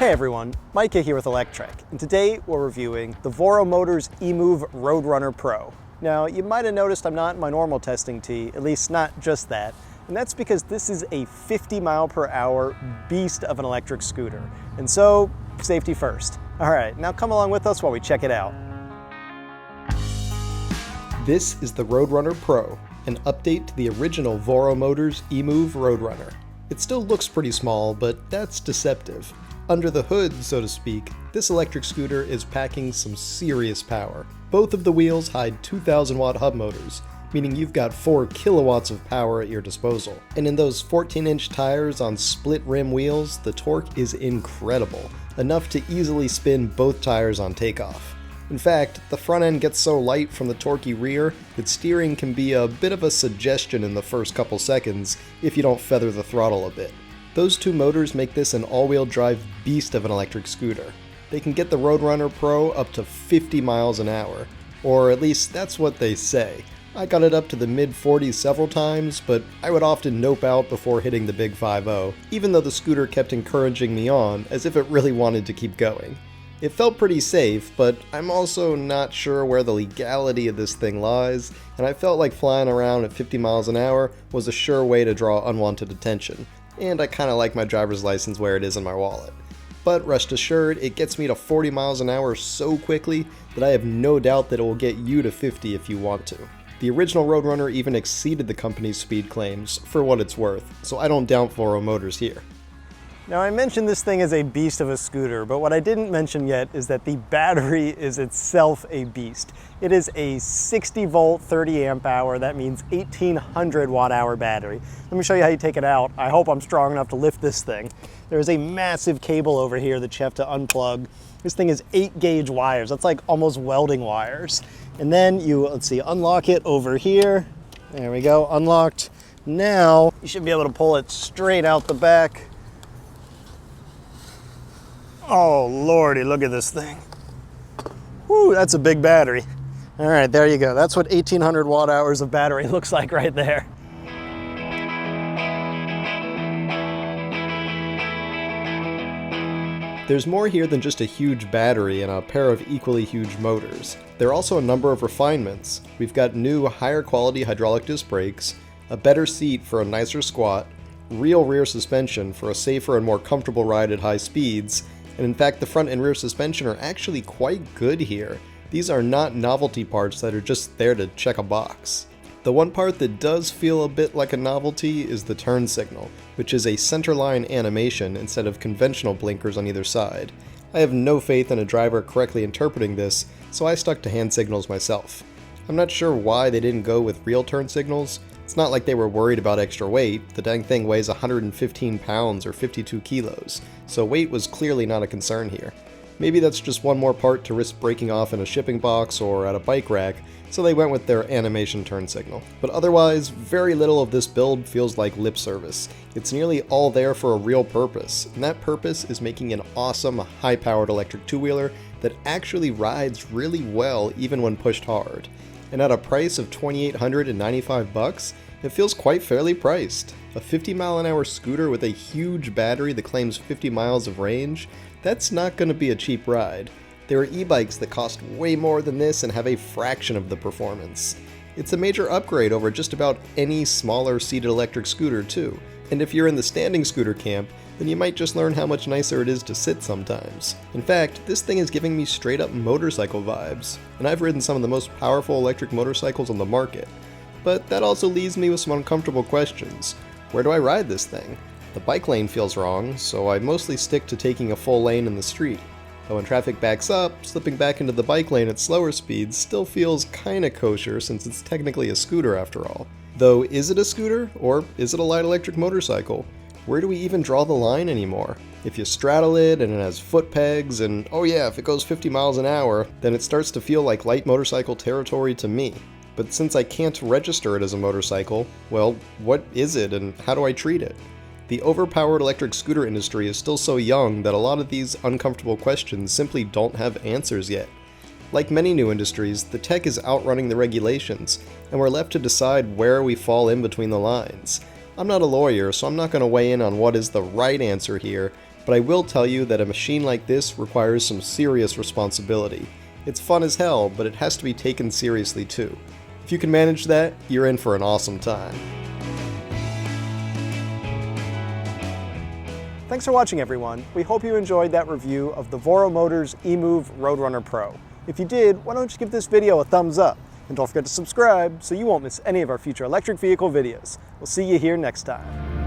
Hey everyone, Micah here with Electrek, and today we're reviewing the Voro Motors eMove RoadRunner Pro. Now, you might have noticed I'm not in my normal testing tee, at least not just that, and that's because this is a 50 mile per hour beast of an electric scooter. And so, safety first. All right, now come along with us while we check it out. This is the RoadRunner Pro, an update to the original Voro Motors eMove RoadRunner. It still looks pretty small, but that's deceptive. Under the hood, so to speak, this electric scooter is packing some serious power. Both of the wheels hide 2,000 watt hub motors, meaning you've got 4 kilowatts of power at your disposal. And in those 14-inch tires on split rim wheels, the torque is incredible, enough to easily spin both tires on takeoff. In fact, the front end gets so light from the torquey rear that steering can be a bit of a suggestion in the first couple seconds if you don't feather the throttle a bit. Those two motors make this an all-wheel drive beast of an electric scooter. They can get the RoadRunner Pro up to 50 miles an hour, or at least that's what they say. I got it up to the mid-40s several times, but I would often nope out before hitting the big 5-0, even though the scooter kept encouraging me on as if it really wanted to keep going. It felt pretty safe, but I'm also not sure where the legality of this thing lies, and I felt like flying around at 50 miles an hour was a sure way to draw unwanted attention. And I kinda like my driver's license where it is in my wallet. But rest assured, it gets me to 40 miles an hour so quickly that I have no doubt that it will get you to 50 if you want to. The original RoadRunner even exceeded the company's speed claims, for what it's worth, so I don't doubt Voro Motors here. Now, I mentioned this thing is a beast of a scooter, but what I didn't mention yet is that the battery is itself a beast. It is a 60 volt, 30 amp hour, that means 1800 watt hour battery. Let me show you how you take it out. I hope I'm strong enough to lift this thing. There's a massive cable over here that you have to unplug. This thing is 8 gauge wires. That's like almost welding wires. And then you, let's see, unlock it over here. There we go, unlocked. Now, you should be able to pull it straight out the back. Oh lordy, look at this thing. Whew, that's a big battery. All right, there you go. That's what 1800 watt hours of battery looks like right there. There's more here than just a huge battery and a pair of equally huge motors. There are also a number of refinements. We've got new, higher quality hydraulic disc brakes, a better seat for a nicer squat, real rear suspension for a safer and more comfortable ride at high speeds, and in fact the front and rear suspension are actually quite good here. These are not novelty parts that are just there to check a box. The one part that does feel a bit like a novelty is the turn signal, which is a centerline animation instead of conventional blinkers on either side. I have no faith in a driver correctly interpreting this, so I stuck to hand signals myself. I'm not sure why they didn't go with real turn signals. It's not like they were worried about extra weight. The dang thing weighs 115 pounds or 52 kilos, so weight was clearly not a concern here. Maybe that's just one more part to risk breaking off in a shipping box or at a bike rack, so they went with their animation turn signal. But otherwise, very little of this build feels like lip service. It's nearly all there for a real purpose, and that purpose is making an awesome, high-powered electric two-wheeler that actually rides really well even when pushed hard. And at a price of $2,895, it feels quite fairly priced. A 50 mile an hour scooter with a huge battery that claims 50 miles of range, that's not going to be a cheap ride. There are e-bikes that cost way more than this and have a fraction of the performance. It's a major upgrade over just about any smaller seated electric scooter too, and if you're in the standing scooter camp, then you might just learn how much nicer it is to sit sometimes. In fact, this thing is giving me straight up motorcycle vibes, and I've ridden some of the most powerful electric motorcycles on the market. But that also leaves me with some uncomfortable questions. Where do I ride this thing? The bike lane feels wrong, so I mostly stick to taking a full lane in the street. But when traffic backs up, slipping back into the bike lane at slower speeds still feels kinda kosher since it's technically a scooter after all. Though, is it a scooter, or is it a light electric motorcycle? Where do we even draw the line anymore? If you straddle it and it has foot pegs and oh yeah, if it goes 50 miles an hour, then it starts to feel like light motorcycle territory to me. But since I can't register it as a motorcycle, well, what is it and how do I treat it? The overpowered electric scooter industry is still so young that a lot of these uncomfortable questions simply don't have answers yet. Like many new industries, the tech is outrunning the regulations, and we're left to decide where we fall in between the lines. I'm not a lawyer, so I'm not going to weigh in on what is the right answer here, but I will tell you that a machine like this requires some serious responsibility. It's fun as hell, but it has to be taken seriously too. If you can manage that, you're in for an awesome time. Thanks for watching, everyone. We hope you enjoyed that review of the Voro Motors eMove RoadRunner Pro. If you did, why don't you give this video a thumbs up? And don't forget to subscribe so you won't miss any of our future electric vehicle videos. We'll see you here next time.